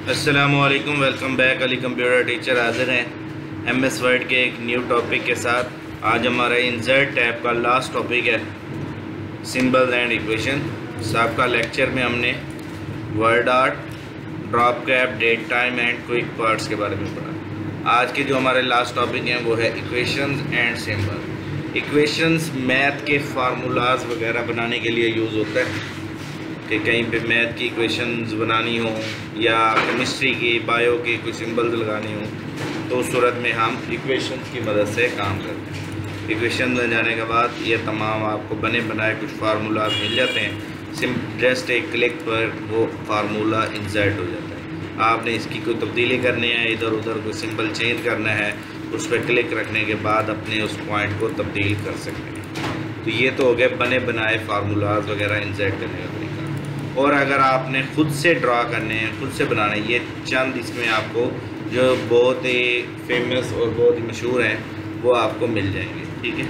अस्सलामुअलैकुम, welcome back. Ali computer teacher हाजिर हैं एमएस वर्ड के एक न्यू टॉपिक के साथ। आज हमारा इंसर्ट टैब का लास्ट टॉपिक है सिंबल्स एंड इक्वेशन। सबका लेक्चर में हमने word art, drop cap, date time and quick parts के बारे में पढ़ा। आज के जो हमारे लास्ट टॉपिक हैं वो है equations and symbol. Equations math के फार्मूलाज वगैरह बनाने के लिए यूज़ होता है कि कहीं पे मैथ की इक्वेशंस बनानी हो या केमिस्ट्री की, बायो की कोई सिंबल्स लगानी हो तो उस सूरत में हम इक्वेशंस की मदद से काम करते हैं। इक्वेशन बन जाने के बाद ये तमाम आपको बने बनाए कुछ फार्मूलाज मिल जाते हैं। जस्ट एक क्लिक पर वो फार्मूला इंसर्ट हो जाता है। आपने इसकी कोई तब्दीली करनी है, इधर उधर कोई सिंबल चेंज करना है, उस पर क्लिक रखने के बाद अपने उस पॉइंट को तब्दील कर सकते हैं। तो ये तो हो गए बने बनाए फार्मूलाज वगैरह इंसर्ट करने का तरीका। और अगर आपने ख़ुद से ड्रा करने हैं, ख़ुद से बनाने, ये चंद इसमें आपको जो बहुत ही फेमस और बहुत ही मशहूर हैं वो आपको मिल जाएंगे, ठीक है।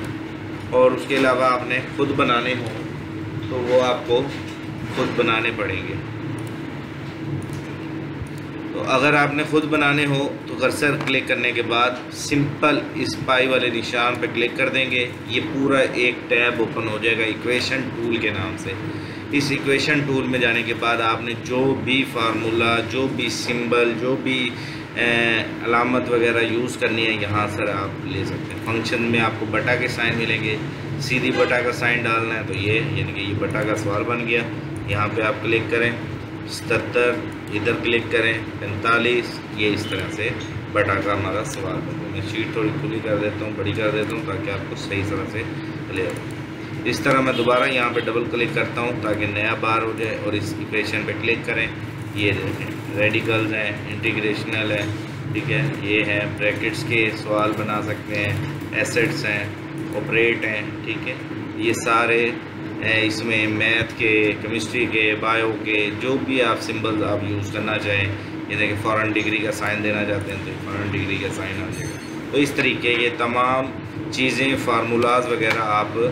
और उसके अलावा आपने ख़ुद बनाने हो तो वो आपको ख़ुद बनाने पड़ेंगे। तो अगर आपने ख़ुद बनाने हो तो कर्सर क्लिक करने के बाद सिंपल इस पाई वाले निशान पर क्लिक कर देंगे। ये पूरा एक टैब ओपन हो जाएगा इक्वेशन टूल के नाम से। इस इक्वेशन टूल में जाने के बाद आपने जो भी फार्मूला, जो भी सिंबल, जो भी अलामत वगैरह यूज़ करनी है यहाँ से आप ले सकते हैं। फंक्शन में आपको बटा के साइन मिलेंगे, सीधी बटा का साइन डालना है तो ये यानी कि ये बटा का सवाल बन गया। यहाँ पे आप क्लिक करें 77, इधर क्लिक करें 45, ये इस तरह से बटा का हमारा सवाल बन गया। मैं शीट थोड़ी खुली कर देता हूँ, बड़ी कर देता हूँ ताकि आपको सही तरह से क्लियर हो। इस तरह मैं दोबारा यहाँ पे डबल क्लिक करता हूँ ताकि नया बार हो जाए और इस इक्वेशन पे क्लिक करें। ये देखें रेडिकल्स हैं, इंटीग्रेशनल है, ठीक है, ये है ब्रैकेट्स के सवाल बना सकते हैं, एसेट्स हैं, ऑपरेट हैं, ठीक है। ये सारे इसमें मैथ के, केमिस्ट्री के, बायो के जो भी आप सिंबल्स आप यूज़ करना चाहें। ये देखिए फॉरेन डिग्री का साइन देना चाहते हैं तो फॉरेन डिग्री का साइन आ जाएगा। तो इस तरीके ये तमाम चीज़ें, फार्मूलाज वगैरह आप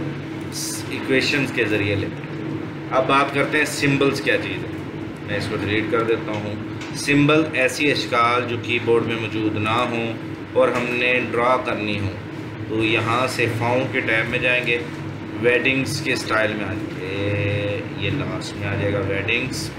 इक्वेशंस के ज़रिए लेते हैं। अब बात करते हैं सिंबल्स क्या चीज़ है। मैं इसको डिलीट कर देता हूँ। सिंबल ऐसी अशकाल जो कीबोर्ड में मौजूद ना हो और हमने ड्रा करनी हो तो यहाँ से फाउंड के टैब में जाएंगे, वेडिंग्स के स्टाइल में आ जाएंगे, ये लास्ट में आ जाएगा वेडिंग्स,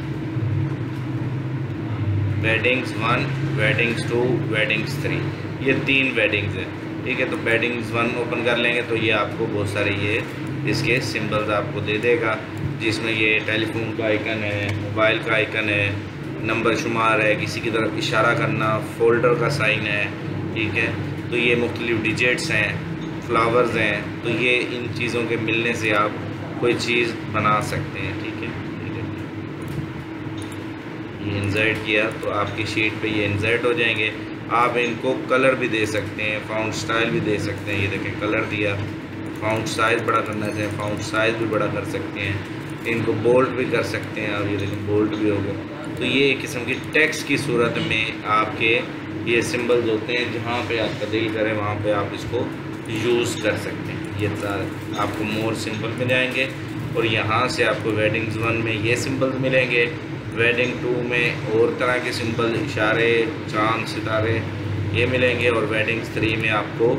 वेडिंग्स 1, वेडिंग्स 2, वेडिंग्स 3, ये 3 वेडिंग्स हैं, ठीक है। तो वेडिंग्स 1 ओपन कर लेंगे तो ये आपको बहुत सारे ये इसके सिंबल्स आपको दे देगा, जिसमें ये टेलीफोन का आइकन है, मोबाइल का आइकन है, नंबर शुमार है, किसी की तरफ इशारा करना, फोल्डर का साइन है, ठीक है। तो ये मुख्तलिफ डिजिट्स हैं, फ्लावर्स हैं। तो ये इन चीज़ों के मिलने से आप कोई चीज़ बना सकते हैं, ठीक है। ये इंसर्ट किया तो आपकी शीट पे ये इंसर्ट हो जाएंगे। आप इनको कलर भी दे सकते हैं, फाउंट स्टाइल भी दे सकते हैं। ये देखें कलर दिया, फाउंट साइज़ बड़ा करना चाहें फाउंट साइज़ भी बड़ा कर सकते हैं, इनको बोल्ड भी कर सकते हैं। और ये देखें बोल्ड भी हो गया। तो ये एक किस्म की टेक्स्ट की सूरत में आपके ये सिंबल्स होते हैं, जहाँ पे आप तब्दील करें वहाँ पे आप इसको यूज़ कर सकते हैं। ये आपको मोर सिंबल में जाएंगे और यहाँ से आपको वेडिंग्स 1 में ये सिंबल्स मिलेंगे, वेडिंग 2 में और तरह के सिंबल, इशारे, चांद, सितारे ये मिलेंगे, और वेडिंग्स 3 में आपको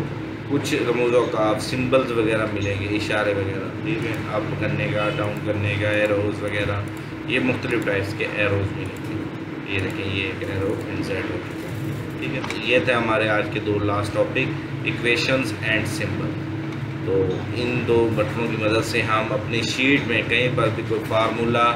कुछ रमूज़ों का सिंबल्स वगैरह मिलेंगे, इशारे वगैरह, ठीक है, अप करने का, डाउन करने का, एरोज़ वगैरह, ये मुख्तलिफ़ टाइप्स के एरोज़ मिलेंगे। ये देखें ये एक एरो इंसर्ट हो चुका है, ठीक है। तो ये थे हमारे आज के 2 last topic, equations and symbol. तो इन 2 बटनों की मदद से हम अपनी शीट में कहीं पर भी कोई फार्मूला,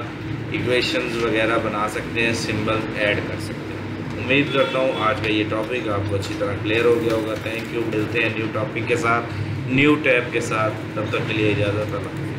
इक्वेशंस वगैरह बना सकते हैं, सिंबल ऐड कर सकते हैं। उम्मीद करता हूँ आज का ये टॉपिक आपको अच्छी तरह क्लियर हो गया होगा। Thank you. मिलते हैं न्यू टॉपिक के साथ, न्यू टैब के साथ। तब तक के लिए इजाज़त।